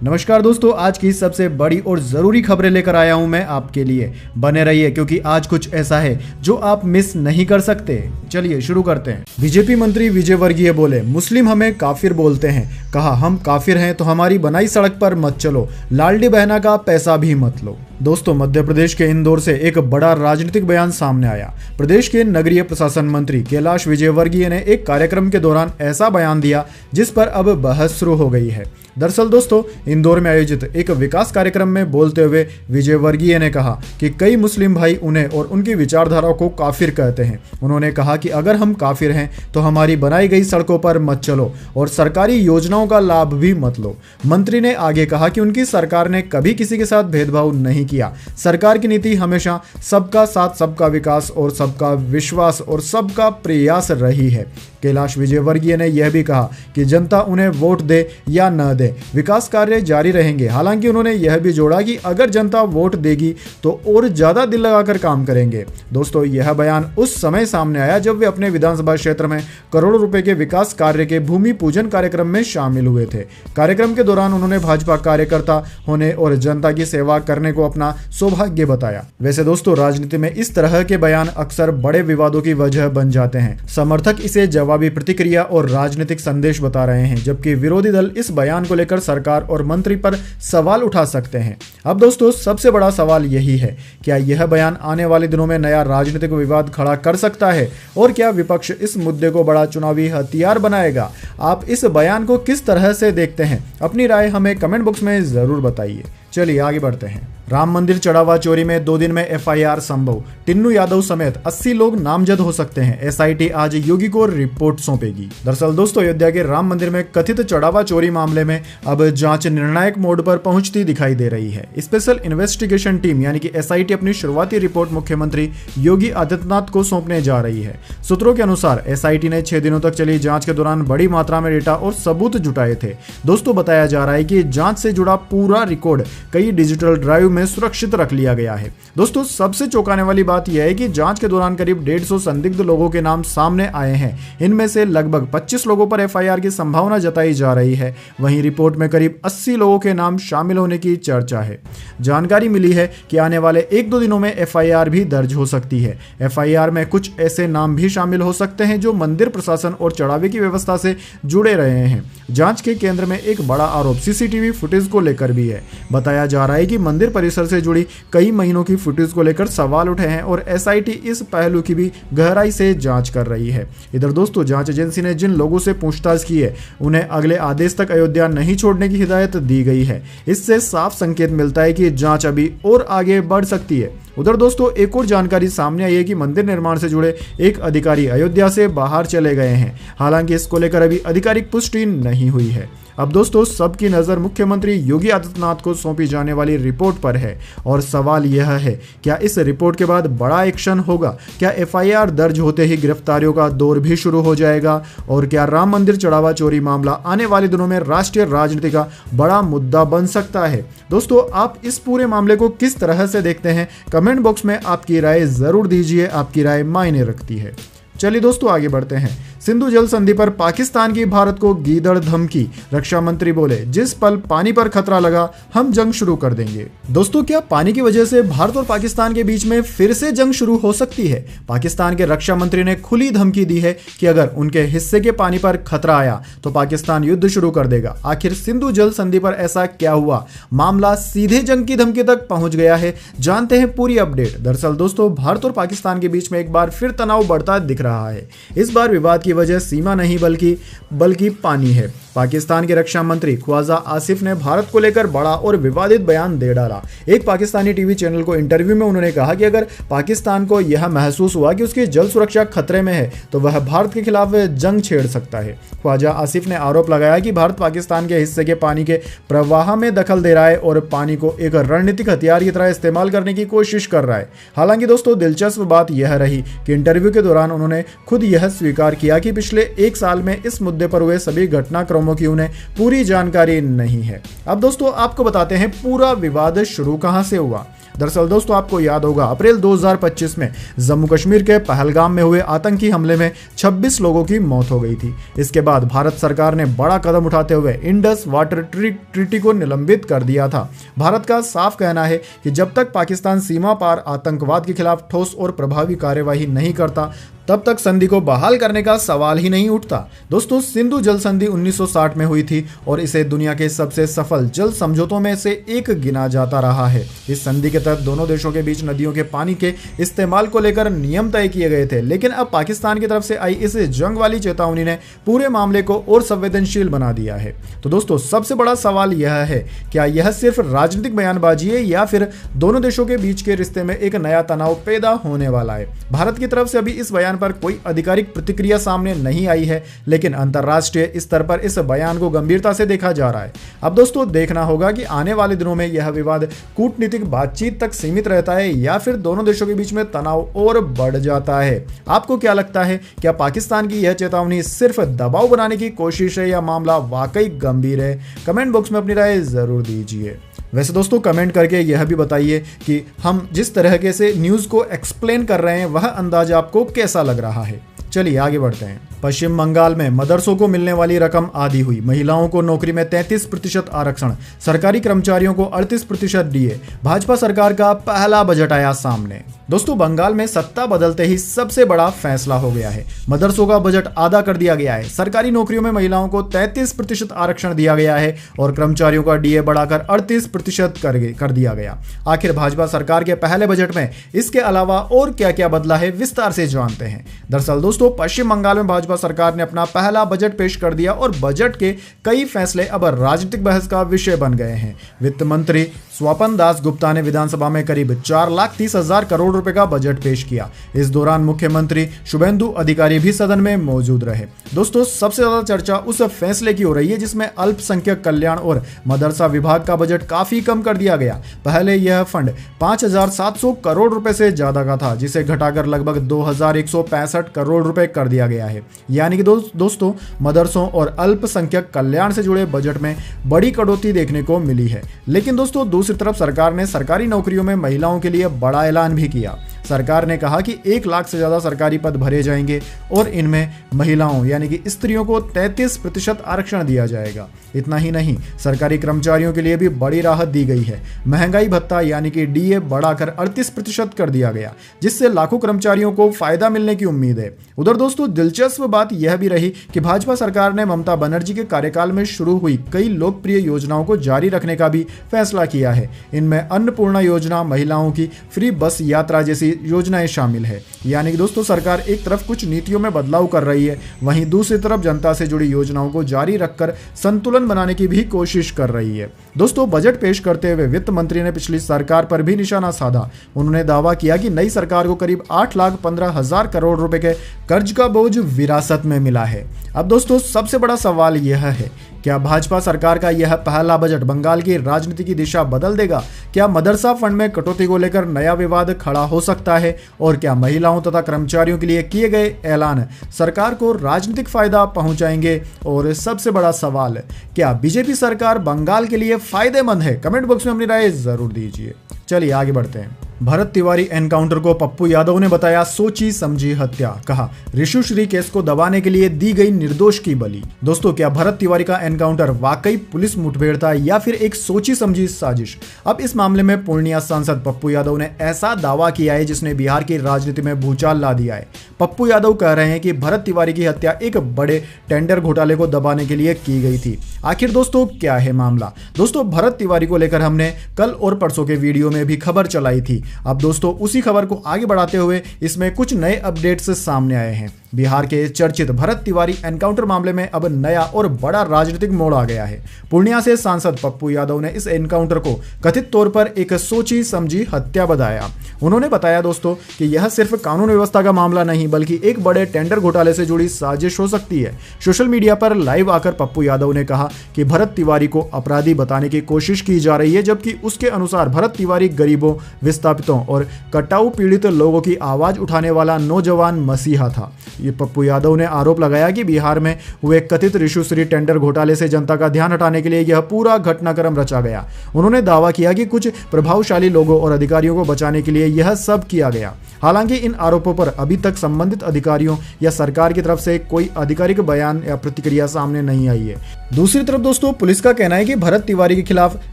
नमस्कार दोस्तों, आज की सबसे बड़ी और ज़रूरी खबरें लेकर आया हूं मैं आपके लिए। बने रहिए क्योंकि आज कुछ ऐसा है जो आप मिस नहीं कर सकते। चलिए शुरू करते हैं। बीजेपी मंत्री विजय वर्गीय बोले, मुस्लिम हमें काफिर बोलते हैं। कहा, हम काफिर हैं तो हमारी बनाई सड़क पर मत चलो, लाडली बहना का पैसा भी मत लो। दोस्तों, मध्य प्रदेश के इंदौर से एक बड़ा राजनीतिक बयान सामने आया। प्रदेश के नगरीय प्रशासन मंत्री कैलाश विजयवर्गीय ने एक कार्यक्रम के दौरान ऐसा बयान दिया जिस पर अब बहस शुरू हो गई है। दरअसल दोस्तों, इंदौर में आयोजित एक विकास कार्यक्रम में बोलते हुए विजयवर्गीय ने कहा कि कई मुस्लिम भाई उन्हें और उनकी विचारधारा को काफिर कहते हैं। उन्होंने कहा कि अगर हम काफिर हैं तो हमारी बनाई गई सड़कों पर मत चलो और सरकारी योजनाओं का लाभ भी मत लो। मंत्री ने आगे कहा कि उनकी सरकार ने कभी किसी के साथ भेदभाव नहीं किया। सरकार की नीति हमेशा सबका साथ, सबका विकास और सबका विश्वास और सबका प्रयास रही है। कैलाश विजयवर्गीय ने यह भी कहा कि जनता उन्हें वोट दे या न दे, विकास कार्य जारी रहेंगे। हालांकि उन्होंने यह भी जोड़ा कि अगर जनता वोट देगी तो और ज्यादा दिल लगाकर काम करेंगे। दोस्तों, यह बयान उस समय सामने आया जब वे अपने विधानसभा क्षेत्र में करोड़ों रुपए के विकास कार्य के भूमि पूजन कार्यक्रम में शामिल हुए थे। कार्यक्रम के दौरान उन्होंने भाजपा कार्यकर्ता होने और जनता की सेवा करने को अपना सौभाग्य बताया। वैसे दोस्तों, राजनीति में इस तरह के बयान अक्सर बड़े विवादों की वजह बन जाते हैं। समर्थक इसे जवाबी प्रतिक्रिया और राजनीतिक संदेश बता रहे हैं, जबकि विरोधी दल इस बयान को लेकर सरकार और मंत्री पर सवाल उठा सकते हैं। अब दोस्तों, सबसे बड़ा सवाल यही है, क्या यह बयान आने वाले दिनों में नया राजनीतिक विवाद खड़ा कर सकता है और क्या विपक्ष इस मुद्दे को बड़ा चुनावी हथियार बनाएगा? आप इस बयान को किस तरह से देखते हैं? अपनी राय हमें कमेंट बॉक्स में जरूर बताइए। चलिए आगे बढ़ते हैं। राम मंदिर चढ़ावा चोरी में 2 दिन में एफआईआर संभव, टिन्नू यादव समेत 80 लोग नामजद हो सकते हैं। एसआईटी आज योगी को रिपोर्ट सौंपेगी। दरअसल दोस्तों, अयोध्या के राम मंदिर में कथित चढ़ावा चोरी मामले में अब जांच निर्णायक मोड पर पहुंचती दिखाई दे रही है। स्पेशल इन्वेस्टिगेशन टीम यानी कि एसआईटी अपनी शुरुआती रिपोर्ट मुख्यमंत्री योगी आदित्यनाथ को सौंपने जा रही है। सूत्रों के अनुसार एसआईटी ने 6 दिनों तक चली जांच के दौरान बड़ी मात्रा में डेटा और सबूत जुटाए थे। दोस्तों, बताया जा रहा है कि जांच से जुड़ा पूरा रिकॉर्ड कई डिजिटल ड्राइव में सुरक्षित रख लिया गया है। दोस्तों, सबसे चौंकाने वाली बात यह है कि जांच के दौरान करीब 150 संदिग्ध लोगों के नाम सामने आए हैं। इनमें से लगभग 25 लोगों पर एफआईआर की संभावना जताई जा रही है। वहीं रिपोर्ट में करीब 80 लोगों के नाम शामिल होने की चर्चा है। जानकारी मिली है कि आने वाले 1-2 दिनों में एफआईआर भी दर्ज हो सकती है। एफआईआर में कुछ ऐसे नाम भी शामिल हो सकते हैं जो मंदिर प्रशासन और चढ़ावे की व्यवस्था से जुड़े रहे हैं। जांच के केंद्र में एक बड़ा आरोप सीसीटीवी फुटेज को लेकर भी है। बताया जा रहा है कि मंदिर परिसर से जुड़ी कई महीनों की फुटेज को लेकर सवाल उठे हैं और एसआईटी इस पहलू की भी गहराई से जांच कर रही है। इधर दोस्तों, जांच एजेंसी ने जिन लोगों से पूछताछ की है उन्हें अगले आदेश तक अयोध्या नहीं छोड़ने की हिदायत दी गई है। इससे साफ संकेत मिलता है कि जांच अभी और आगे बढ़ सकती है। उधर दोस्तों, एक और जानकारी सामने आई है कि मंदिर निर्माण से जुड़े एक अधिकारी अयोध्या से बाहर चले गए हैं। हालांकि इसको लेकर अभी आधिकारिक पुष्टि नहीं हुई है। अब दोस्तों, सबकी नजर मुख्यमंत्री योगी आदित्यनाथ को सौंपी जाने वाली रिपोर्ट पर है और सवाल यह है, क्या इस रिपोर्ट के बाद बड़ा एक्शन होगा? क्या एफआईआर दर्ज होते ही गिरफ्तारियों का दौर भी शुरू हो जाएगा? और क्या राम मंदिर चढ़ावा चोरी मामला आने वाले दिनों में राष्ट्रीय राजनीति का बड़ा मुद्दा बन सकता है? दोस्तों, आप इस पूरे मामले को किस तरह से देखते हैं? कमेंट बॉक्स में आपकी राय जरूर दीजिए। आपकी राय मायने रखती है। चलिए दोस्तों, आगे बढ़ते हैं। सिंधु जल संधि पर पाकिस्तान की भारत को गीदड़ धमकी, रक्षा मंत्री बोले, जिस पल पानी पर खतरा लगा हम जंग शुरू कर देंगे। दोस्तों, क्या पानी की वजह से भारत और पाकिस्तान के बीच में फिर से जंग शुरू हो सकती है? पाकिस्तान के रक्षा मंत्री ने खुली धमकी दी है कि अगर उनके हिस्से के पानी पर खतरा आया तो पाकिस्तान युद्ध शुरू कर देगा। आखिर सिंधु जल संधि पर ऐसा क्या हुआ? मामला सीधे जंग की धमकी तक पहुंच गया है। जानते हैं पूरी अपडेट। दरअसल दोस्तों, भारत और पाकिस्तान के बीच में एक बार फिर तनाव बढ़ता दिख रहा है। इस बार विवाद की वजह सीमा नहीं बल्कि पानी है। पाकिस्तान के रक्षा मंत्री ख्वाजा आसिफ ने भारत को लेकर बड़ा और विवादित बयान दे डाला। एक पाकिस्तानी टीवी चैनल को इंटरव्यू में उन्होंने कहा कि अगर पाकिस्तान को यह महसूस हुआ कि उसकी जल सुरक्षा खतरे में है तो वह भारत के खिलाफ जंग छेड़ सकता है। ख्वाजा आसिफ ने आरोप लगाया कि भारत पाकिस्तान के हिस्से के पानी के प्रवाह में दखल दे रहा है और पानी को एक रणनीतिक हथियार की तरह इस्तेमाल करने की कोशिश कर रहा है। हालांकि दोस्तों, दिलचस्प बात यह रही कि इंटरव्यू के दौरान उन्होंने खुद यह स्वीकार किया कि पिछले 1 साल में इस मुद्दे पर हुए सभी घटनाक्रमों की उन्हें पूरी जानकारी नहीं है। अब दोस्तों, आपको बताते हैं पूरा विवाद शुरू कहां से हुआ। दरअसल दोस्तों आपको याद होगा अप्रैल 2025 में जम्मू कश्मीर के पहलगाम में हुए आतंकी हमले में 26 लोगों की मौत हो गई थी। इसके बाद भारत सरकार ने बड़ा कदम उठाते हुए इंडस वाटर ट्रीटी को निलंबित कर दिया था। भारत का साफ कहना है कि जब तक पाकिस्तान सीमा पार आतंकवाद के खिलाफ ठोस और प्रभावी कार्यवाही नहीं करता तब तक संधि को बहाल करने का सवाल ही नहीं उठता। दोस्तों सिंधु जल संधि 1960 में हुई थी और इसे दुनिया के सबसे सफल जल समझौतों में से एक गिना जाता रहा है। इस संधि के तहत दोनों देशों के बीच नदियों के पानी के इस्तेमाल को लेकर नियम तय किए गए थे, लेकिन अब पाकिस्तान की तरफ से आई इस जंग वाली चेतावनी ने पूरे मामले को और संवेदनशील बना दिया है। तो दोस्तों सबसे बड़ा सवाल यह है, क्या यह सिर्फ राजनीतिक बयानबाजी है या फिर दोनों देशों के बीच के रिश्ते में एक नया तनाव पैदा होने वाला है। भारत की तरफ से अभी इस बयान पर कोई आधिकारिक प्रतिक्रिया सामने नहीं आई है, लेकिन अंतरराष्ट्रीय स्तर पर इस बयान को गंभीरता से देखा जा रहा है। अब दोस्तों देखना होगा कि आने वाले दिनों में यह विवाद कूटनीतिक बातचीत तक सीमित रहता है या फिर दोनों देशों के बीच में तनाव और बढ़ जाता है। आपको क्या लगता है, क्या पाकिस्तान की यह चेतावनी सिर्फ दबाव बनाने की कोशिश है या मामला वाकई गंभीर है? कमेंट बॉक्स में अपनी राय जरूर दीजिए। वैसे दोस्तों कमेंट करके यह भी बताइए कि हम जिस तरह से न्यूज़ को एक्सप्लेन कर रहे हैं वह अंदाज आपको कैसा लग रहा है। चलिए आगे बढ़ते हैं। पश्चिम बंगाल में मदरसों को मिलने वाली रकम आधी हुई, महिलाओं को नौकरी में 33% आरक्षण, सरकारी कर्मचारियों को 38% डीए। भाजपा सरकार का पहला बजट आया सामने। दोस्तों बंगाल में सत्ता बदलते ही सबसे बड़ा फैसला हो गया है। मदरसों का बजट आधा कर दिया गया है, सरकारी नौकरियों में महिलाओं को 33% आरक्षण दिया गया है और कर्मचारियों का डीए बढ़ाकर 38% कर दिया गया। आखिर भाजपा सरकार के पहले बजट में इसके अलावा और क्या क्या बदला है, विस्तार से जानते हैं। दरअसल दोस्तों पश्चिम बंगाल में भाजपा सरकार ने अपना पहला बजट पेश कर दिया और बजट के कई फैसले अब राजनीतिक बहस का विषय बन गए हैं। वित्त मंत्री स्वपन दास गुप्ता ने विधानसभा में करीब 4,30,000 करोड़ रुपए का बजट पेश किया। इस दौरान मुख्यमंत्री शुभेंदु अधिकारी भी सदन में मौजूद रहे। दोस्तों सबसे ज्यादा चर्चा उस फैसले की हो रही है जिसमें अल्पसंख्यक कल्याण और मदरसा विभाग का बजट काफी कम कर दिया गया। पहले यह फंड 5,700 करोड़ रुपए से ज्यादा का था, जिसे घटाकर लगभग 2,165 करोड़ रुपए कर दिया गया है। यानी कि दोस्तों मदरसों और अल्पसंख्यक कल्याण से जुड़े बजट में बड़ी कटौती देखने को मिली है। लेकिन दोस्तों दूसरी तरफ सरकार ने सरकारी नौकरियों में महिलाओं के लिए बड़ा ऐलान भी किया। सरकार ने कहा कि 1 लाख से ज्यादा सरकारी पद भरे जाएंगे और इनमें महिलाओं यानी कि स्त्रियों को 33% आरक्षण दिया जाएगा। इतना ही नहीं, सरकारी कर्मचारियों के लिए भी बड़ी राहत दी गई है। महंगाई भत्ता यानी कि डीए बढ़ाकर 38% कर दिया गया, जिससे लाखों कर्मचारियों को फायदा मिलने की उम्मीद है। उधर दोस्तों दिलचस्प बात यह भी रही कि भाजपा सरकार ने ममता बनर्जी के कार्यकाल में शुरू हुई कई लोकप्रिय योजनाओं को जारी रखने का भी फैसला किया है। इनमें अन्नपूर्णा योजना, महिलाओं की फ्री बस यात्रा जैसी योजनाएं शामिल है। यानी कि दोस्तों सरकार एक तरफ कुछ नीतियों में बदलाव कर रही है, वहीं दूसरी तरफ जनता से जुड़ी योजनाओं को जारी रखकर संतुलन बनाने की भी कोशिश कर रही है। दोस्तों बजट पेश करते हुए वित्त मंत्री ने पिछली सरकार पर भी निशाना साधा। उन्होंने दावा किया कि नई सरकार को करीब 8,15,000 करोड़ रुपए के कर्ज का बोझ विरासत में मिला है। अब दोस्तों सबसे बड़ा सवाल यह है, क्या भाजपा सरकार का यह पहला बजट बंगाल की राजनीति की दिशा बदल देगा? क्या मदरसा फंड में कटौती को लेकर नया विवाद खड़ा हो सकता है? और क्या महिलाओं तथा कर्मचारियों के लिए किए गए ऐलान सरकार को राजनीतिक फायदा पहुंचाएंगे? और सबसे बड़ा सवाल, क्या बीजेपी सरकार बंगाल के लिए फायदेमंद है? कमेंट बॉक्स में अपनी राय जरूर दीजिए। चलिए आगे बढ़ते हैं। भरत तिवारी एनकाउंटर को पप्पू यादव ने बताया सोची समझी हत्या। कहा ऋषु श्री केस को दबाने के लिए दी गई निर्दोष की बलि। दोस्तों क्या भरत तिवारी का एनकाउंटर वाकई पुलिस मुठभेड़ था या फिर एक सोची समझी साजिश? अब इस मामले में पूर्णिया सांसद पप्पू यादव ने ऐसा दावा किया है जिसने बिहार की राजनीति में भूचाल ला दिया है। पप्पू यादव कह रहे हैं कि भरत तिवारी की हत्या एक बड़े टेंडर घोटाले को दबाने के लिए की गई थी। आखिर दोस्तों क्या है मामला? दोस्तों भरत तिवारी को लेकर हमने कल और परसों के वीडियो में भी खबर चलाई थी। अब दोस्तों उसी खबर को आगे बढ़ाते हुए इसमें कुछ नए अपडेट्स सामने आए हैं। बिहार के चर्चित भरत तिवारी एनकाउंटर मामले में अब नया और बड़ा राजनीतिक मोड़ आ गया है। पूर्णिया से सांसद पप्पू यादव ने इस एनकाउंटर को कथित तौर पर एक सोची समझी हत्या बताया। उन्होंने बताया दोस्तों कि यह सिर्फ कानून व्यवस्था का मामला नहीं बल्कि एक बड़े टेंडर घोटाले से जुड़ी साजिश हो सकती है। सोशल मीडिया पर लाइव आकर पप्पू यादव ने कहा कि भरत तिवारी को अपराधी बताने की कोशिश की जा रही है, जबकि उसके अनुसार भरत तिवारी गरीबों, विस्थापितों और कटाऊ पीड़ित लोगों की आवाज उठाने वाला नौजवान मसीहा था। ये पप्पू यादव ने आरोप लगाया कि बिहार में हुए कथित ऋषुश्री टेंडर घोटाले से जनता का ध्यान हटाने के लिए यह पूरा घटनाक्रम रचा गया। उन्होंने दावा किया कि कुछ प्रभावशाली लोगों और अधिकारियों को बचाने के लिए यह सब किया गया। हालांकि इन आरोपों पर अभी तक संबंधित अधिकारियों या सरकार की तरफ से कोई आधिकारिक बयान या प्रतिक्रिया सामने नहीं आई है। दूसरी तरफ दोस्तों, पुलिस का कहना है कि भरत तिवारी के खिलाफ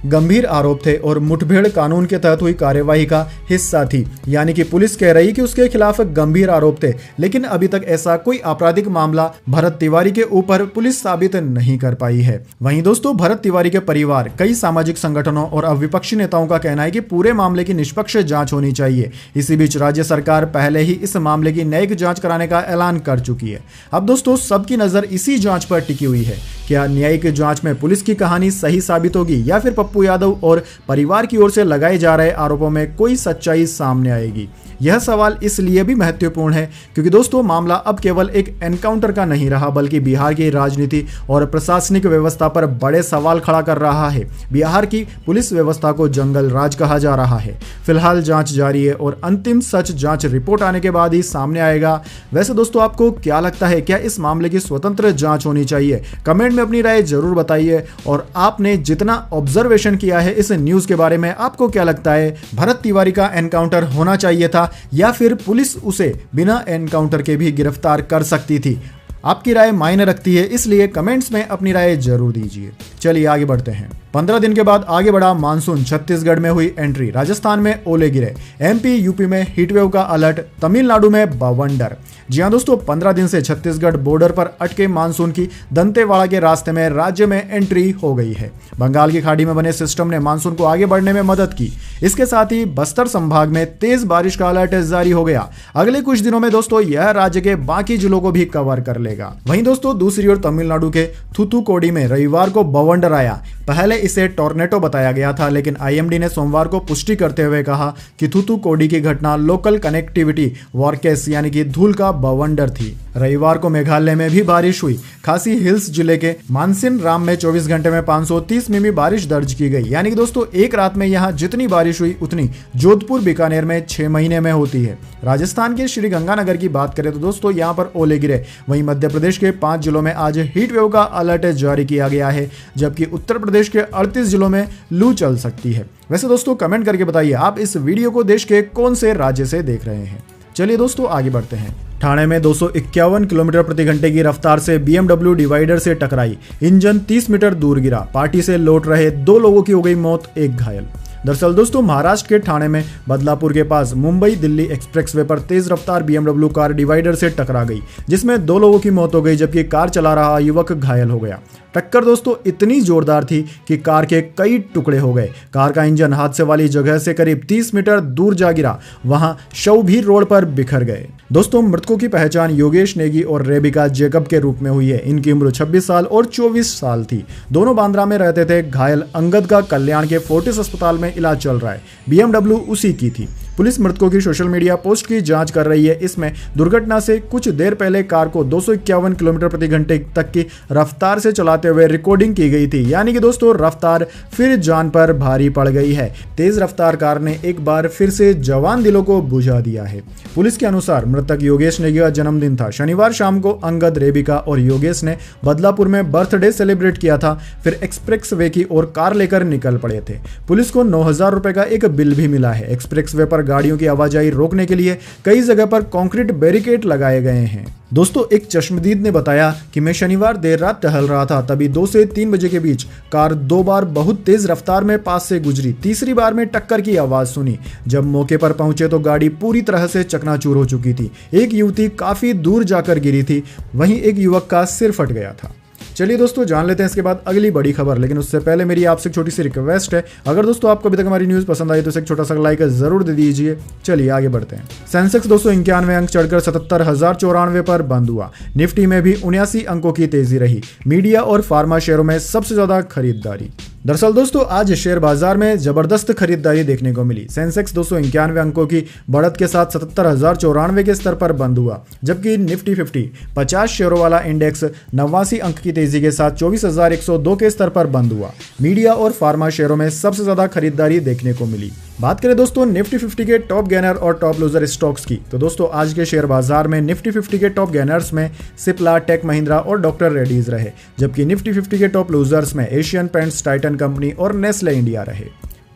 गंभीर आरोप थे और मुठभेड़ कानून के तहत हुई कार्यवाही का हिस्सा थी। यानी कि पुलिस कह रही कि उसके खिलाफ गंभीर आरोप थे, लेकिन अभी तक ऐसा कोई आपराधिक मामला भरत तिवारी के ऊपर पुलिस साबित नहीं कर पाई है। वहीं दोस्तों, भरत तिवारी के परिवार, कई सामाजिक संगठनों और विपक्षी नेताओं का कहना है कि पूरे मामले की निष्पक्ष जांच होनी चाहिए। इसी बीच राज्य सरकार पहले ही इस मामले की न्यायिक जांच कराने का ऐलान कर चुकी है। अब दोस्तों, सबकी नजर इसी जांच पर टिकी हुई है। क्या न्यायिक जांच में पुलिस की कहानी सही साबित होगी या फिर पप्पू यादव और परिवार की ओर से लगाए जा रहे आरोपों में कोई सच्चाई सामने आएगी? यह सवाल इसलिए भी महत्वपूर्ण है क्योंकि दोस्तों, मामला अब केवल एक एनकाउंटर का नहीं रहा, बल्कि बिहार की राजनीति और प्रशासनिक व्यवस्था पर बड़े सवाल खड़ा कर रहा है। बिहार की पुलिस व्यवस्था को जंगल राज कहा जा रहा है। फिलहाल जांच जारी है और अंतिम सच जांच रिपोर्ट आने के बाद ही सामने आएगा। वैसे दोस्तों, आपको क्या लगता है, क्या इस मामले की स्वतंत्र जांच होनी चाहिए? कमेंट में अपनी राय जरूर बताइए। और आपने जितना ऑब्जर्वेशन किया है इस न्यूज के बारे में, आपको क्या लगता है, भरत तिवारी का एनकाउंटर होना चाहिए था या फिर पुलिस उसे बिना एनकाउंटर के भी गिरफ्तार कर सकती थी? आपकी राय मायने रखती है, इसलिए कमेंट्स में अपनी राय जरूर दीजिए। चलिए आगे बढ़ते हैं। 15 दिन के बाद आगे बढ़ा मानसून, छत्तीसगढ़ में हुई एंट्री, राजस्थान में ओले गिरे, एमपी यूपी में हीटवेव का अलर्ट, तमिलनाडु में बवंडर। जी हां दोस्तों, 15 दिन से छत्तीसगढ़ बॉर्डर पर अटके मानसून की दंतेवाड़ा के रास्ते में राज्य में एंट्री हो गई है। बंगाल की खाड़ी में बने सिस्टम ने मानसून को आगे बढ़ने में मदद की। इसके साथ ही बस्तर संभाग में तेज बारिश का अलर्ट जारी हो गया। अगले कुछ दिनों में दोस्तों यह राज्य के बाकी जिलों को भी कवर कर लेगा। वहीं दोस्तों, दूसरी ओर तमिलनाडु के थूथुकोडी में रविवार को बवंडर आया। पहले इसे टॉर्नेडो बताया गया था, लेकिन आईएमडी ने सोमवार को पुष्टि करते हुए कहा कि थूथुकोडी की घटना लोकल कनेक्टिविटी वॉरकेस यानी कि धूल का बवंडर थी। रविवार को मेघालय में भी बारिश हुई। खासी हिल्स जिले के मानसिन राम में 24 घंटे में 530 मिमी बारिश दर्ज की गई। यानी कि दोस्तों, एक रात में यहाँ जितनी बारिश हुई उतनी जोधपुर बीकानेर में 6 महीने में होती है। राजस्थान के श्री गंगानगर की बात करें तो दोस्तों, यहाँ पर ओले गिरे। वहीं मध्य प्रदेश के 5 जिलों में आज हीट वेव का अलर्ट जारी किया गया है, जबकि उत्तर प्रदेश के 38 जिलों में लू चल सकती है। वैसे दोस्तों, कमेंट करके बताइए आप इस वीडियो को देश के कौन से राज्य से देख रहे हैं। चलिए दोस्तों आगे बढ़ते हैं। ठाणे में 251 किलोमीटर प्रति घंटे की रफ्तार से BMW डिवाइडर से टकराई, इंजन 30 मीटर दूर गिरा, पार्टी से लौट रहे 2 लोगों की हो गई मौत, 1 घायल। दरअसल दोस्तों, महाराष्ट्र के ठाणे में बदलापुर के पास मुंबई दिल्ली एक्सप्रेसवे पर तेज रफ्तार BMW कार डिवाइडर से टकरा गई, जिसमें 2 लोगों की मौत हो गई, जबकि कार चला रहा युवक घायल हो गया। टक्कर दोस्तों इतनी जोरदार थी कि कार के कई टुकड़े हो गए। कार का इंजन हादसे वाली जगह से करीब 30 मीटर दूर जा गिरा। वहां शव भी रोड पर बिखर गए। दोस्तों, मृतकों की पहचान योगेश नेगी और रेबिका जेकब के रूप में हुई है। इनकी उम्र 26 साल और 24 साल थी। दोनों बांद्रा में रहते थे। घायल अंगद का कल्याण के फोर्टिस अस्पताल में इलाज चल रहा है। BMW उसी की थी। पुलिस मृतकों की सोशल मीडिया पोस्ट की जांच कर रही है। इसमें दुर्घटना से कुछ देर पहले कार को 251 किलोमीटर प्रति घंटे तक की रफ्तार से चलाते हुए रिकॉर्डिंग की गई थी। यानी कि दोस्तों, रफ्तार फिर जान पर भारी पड़ गई है। तेज रफ्तार कार ने एक बार फिर से जवान दिलों को बुझा दिया है। पुलिस के अनुसार मृतक योगेश नेगी का जन्मदिन था। शनिवार शाम को अंगद, रेबिका और योगेश ने बदलापुर में बर्थडे सेलिब्रेट किया था। फिर एक्सप्रेस वे की ओर कार लेकर निकल पड़े थे। पुलिस को 9,000 रुपए का एक बिल भी मिला है। एक्सप्रेस वे पर गाड़ियों की आवाजाही रोकने के लिए कई जगह पर कंक्रीट बैरिकेड लगाए गए हैं। दोस्तों, एक चश्मदीद ने बताया कि मैं शनिवार देर रात टहल रहा था, तभी 2 से 3 बजे के बीच कार 2 बार बहुत तेज रफ्तार में पास से गुजरी। तीसरी बार में टक्कर की आवाज सुनी। जब मौके पर पहुंचे तो गाड़ी पूरी तरह से चकनाचूर हो चुकी थी। एक युवती काफी दूर जाकर गिरी थी, वहीं एक युवक का सिर फट गया था। चलिए दोस्तों, जान लेते हैं इसके बाद अगली बड़ी खबर। लेकिन उससे पहले मेरी आपसे छोटी सी रिक्वेस्ट है, अगर दोस्तों आपको अभी तक हमारी न्यूज पसंद आई तो इसे एक छोटा सा लाइक जरूर दे दीजिए। चलिए आगे बढ़ते हैं। सेंसेक्स 291 अंक चढ़कर 77,094 पर बंद हुआ। निफ्टी में भी 79 अंकों की तेजी रही। मीडिया और फार्मा शेयरों में सबसे ज्यादा खरीदारी। दरअसल दोस्तों, आज शेयर बाजार में जबरदस्त खरीदारी देखने को मिली। सेंसेक्स 291 अंकों की बढ़त के साथ 77,094 के स्तर पर बंद हुआ, जबकि निफ्टी 50 शेयरों वाला इंडेक्स 89 अंक की तेजी के साथ 24,102 के स्तर पर बंद हुआ। मीडिया और फार्मा शेयरों में सबसे ज्यादा खरीदारी देखने को मिली। बात करें दोस्तों निफ्टी 50 के टॉप गेनर और टॉप लूजर स्टॉक्स की, तो दोस्तों आज के शेयर बाजार में निफ्टी 50 के टॉप गेनर्स में सिप्ला, टेक महिंद्रा और डॉक्टर रेड्डीज रहे, जबकि निफ्टी 50 के टॉप लूजर्स में एशियन पेंट्स, टाइटन कंपनी और नेस्ले इंडिया रहे।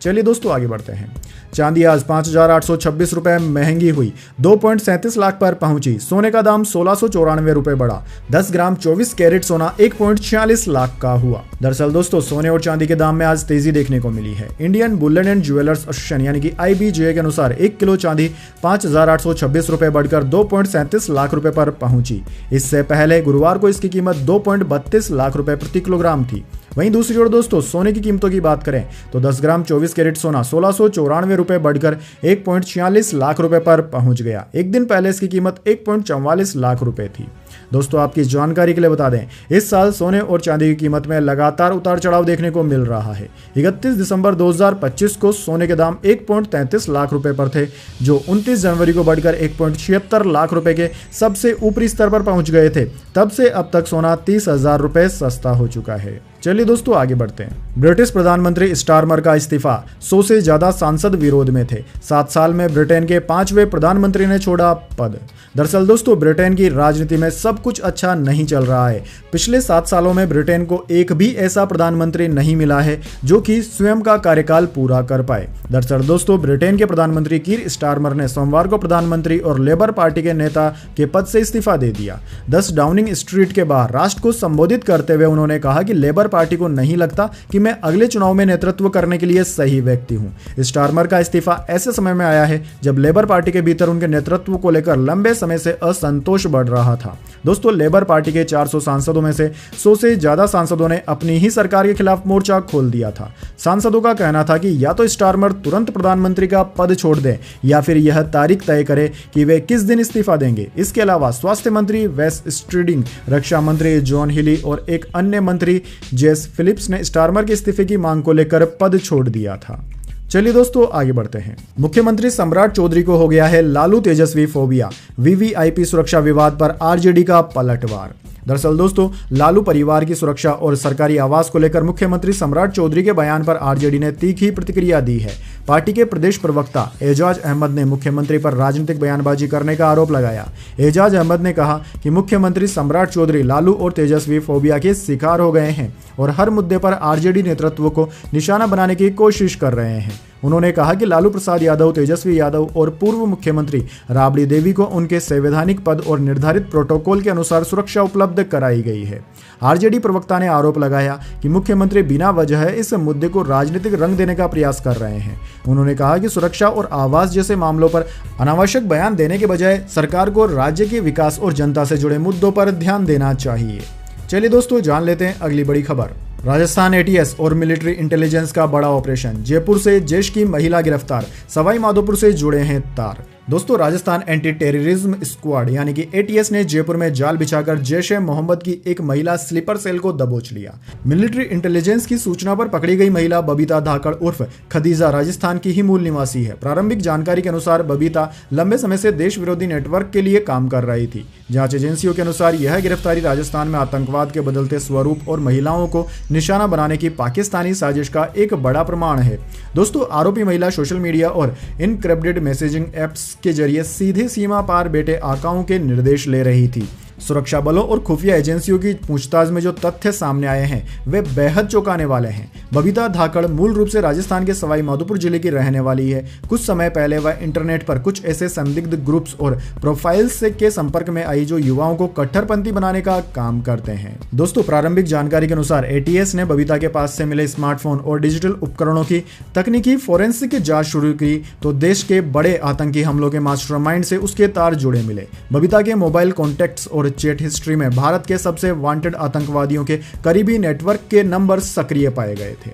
चलिए दोस्तों आगे बढ़ते हैं। चांदी आज 5,826 रुपए महंगी हुई, 2.37 लाख पर पहुंची। सोने का दाम 1,694 रुपए बढ़ा। 10 ग्राम 24 कैरेट सोना 1.46 लाख का हुआ। दरअसल दोस्तों सोने और चांदी के दाम में आज तेजी देखने को मिली है। Indian Boolean and jewellers association यानी कि IBJ के अनुसार 1 किलो चांदी 5,826 रुपए बढ़कर 2.37 लाख रुपए पर पहुंची। इससे पहले गुरुवार को इसकी कीमत 2.32 लाख रुपए प्रति किलोग्राम थी। वहीं दूसरी ओर दोस्तों सोने की कीमतों की बात करें तो 10 ग्राम 24 कैरेट सोना 1,694 रुपए बढ़कर 1.46 लाख रुपए पर पहुंच गया। एक दिन पहले इसकी कीमत 1.44 लाख रुपए थी। दोस्तों आपकी जानकारी के लिए बता दें, इस साल सोने और चांदी की कीमत में लगातार उतार चढ़ाव देखने को मिल रहा है। 31 दिसंबर 2025 को सोने के दाम 1.33 लाख रुपए पर थे, जो 29 जनवरी को बढ़कर 1.76 लाख रुपए के सबसे ऊपरी स्तर पर पहुंच गए थे। तब से अब तक सोना 30,000 रुपए सस्ता हो चुका है। चलिए दोस्तों आगे बढ़ते हैं। ब्रिटिश प्रधानमंत्री स्टारमर का इस्तीफा, 100 से ज्यादा सांसद विरोध में थे। 7 साल में ब्रिटेन के 5वें प्रधानमंत्री ने छोड़ा पद। दरअसल दोस्तों ब्रिटेन की राजनीति में सब कुछ अच्छा नहीं चल रहा है। पिछले 7 सालों में ब्रिटेन को एक भी ऐसा प्रधानमंत्री नहीं मिला है जो कि स्वयं का कार्यकाल पूरा कर पाए। दरअसल दोस्तों ब्रिटेन के प्रधानमंत्री कीर स्टारमर ने सोमवार को प्रधानमंत्री और लेबर पार्टी के नेता के पद से इस्तीफा दे दिया। 10 डाउनिंग स्ट्रीट के बाहर राष्ट्र को संबोधित करते हुए उन्होंने कहा कि लेबर पार्टी को नहीं लगता कि मैं अगले चुनाव में नेतृत्व करने के लिए सही व्यक्ति हूं। स्टारमर का इस्तीफा ऐसे समय में आया है जब लेबर पार्टी के भीतर उनके नेतृत्व को लेकर लंबे समय से असंतोष बढ़ रहा था। दोस्तों लेबर पार्टी के 400 सांसदों में से 100 से ज्यादा सांसदों ने अपनी ही सरकार के खिलाफ मोर्चा खोल दिया था। सांसदों का कहना था कि या तो स्टारमर तुरंत प्रधानमंत्री का पद छोड़ दें या फिर यह तारीख तय करे कि वे किस दिन इस्तीफा देंगे। इसके अलावा स्वास्थ्य मंत्री वेस स्ट्रीडिंग, रक्षा मंत्री जॉन हिली और एक अन्य मंत्री जेस फिलिप्स ने स्टारमर के इस्तीफे की मांग को लेकर पद छोड़ दिया था। चलिए दोस्तों आगे बढ़ते हैं। मुख्यमंत्री सम्राट चौधरी को हो गया है लालू तेजस्वी फोबिया, VVIP सुरक्षा विवाद पर RJD का पलटवार। दरअसल दोस्तों लालू परिवार की सुरक्षा और सरकारी आवास को लेकर मुख्यमंत्री सम्राट चौधरी के बयान पर RJD ने तीखी प्रतिक्रिया दी है। पार्टी के प्रदेश प्रवक्ता एजाज अहमद ने मुख्यमंत्री पर राजनीतिक बयानबाजी करने का आरोप लगाया। एजाज अहमद ने कहा कि मुख्यमंत्री सम्राट चौधरी लालू और तेजस्वी फोबिया के शिकार हो गए हैं और हर मुद्दे पर RJD नेतृत्व को निशाना बनाने की कोशिश कर रहे हैं। उन्होंने कहा कि लालू प्रसाद यादव, तेजस्वी यादव और पूर्व मुख्यमंत्री राबड़ी देवी को उनके संवैधानिक पद और निर्धारित प्रोटोकॉल के अनुसार सुरक्षा उपलब्ध कराई गई है। RJD प्रवक्ता ने आरोप लगाया कि मुख्यमंत्री बिना वजह इस मुद्दे को राजनीतिक रंग देने का प्रयास कर रहे हैं। उन्होंने कहा कि सुरक्षा और आवास जैसे मामलों पर अनावश्यक बयान देने के बजाय सरकार को राज्य के विकास और जनता से जुड़े मुद्दों पर ध्यान देना चाहिए। चलिए दोस्तों जान लेते हैं अगली बड़ी खबर। राजस्थान ATS और मिलिट्री इंटेलिजेंस का बड़ा ऑपरेशन, जयपुर से जैश की महिला गिरफ्तार, सवाई माधोपुर से जुड़े हैं तार। दोस्तों राजस्थान एंटी टेररिज्म स्क्वाड यानी कि ATS ने जयपुर में जाल बिछाकर जैश-ए-मोहम्मद की एक महिला स्लीपर सेल को दबोच लिया। मिलिट्री इंटेलिजेंस की सूचना पर पकड़ी गई महिला बबीता धाकड़ उर्फ खदीजा राजस्थान की ही मूल निवासी है। प्रारंभिक जानकारी के अनुसार बबीता लंबे समय से देश विरोधी नेटवर्क के लिए काम कर रही थी। जांच एजेंसियों के अनुसार यह गिरफ्तारी राजस्थान में आतंकवाद के बदलते स्वरूप और महिलाओं को निशाना बनाने की पाकिस्तानी साजिश का एक बड़ा प्रमाण है। दोस्तों आरोपी महिला सोशल मीडिया और इनक्रिप्टेड मैसेजिंग एप्स के जरिए सीधे सीमा पार बैठे आकाओं के निर्देश ले रही थी। सुरक्षा बलों और खुफिया एजेंसियों की पूछताछ में जो तथ्य सामने आए हैं वे बेहद चौंकाने वाले हैं। बबीता धाकड़ मूल रूप से राजस्थान के सवाई माधोपुर जिले की रहने वाली है। कुछ समय पहले वह इंटरनेट पर कुछ ऐसे संदिग्ध ग्रुप्स और प्रोफाइल्स के संपर्क में आई जो युवाओं को कट्टरपंथी बनाने का काम करते हैं। दोस्तों प्रारंभिक जानकारी के अनुसार ATS ने बबीता के पास से मिले स्मार्टफोन और डिजिटल उपकरणों की तकनीकी फोरेंसिक जांच शुरू की तो देश के बड़े आतंकी हमलों के मास्टरमाइंड से उसके तार जुड़े मिले। बबीता के मोबाइल कॉन्टैक्ट्स और चैट हिस्ट्री में भारत के सबसे वांटेड आतंकवादियों के करीबी नेटवर्क के नंबर सक्रिय पाए गए थे।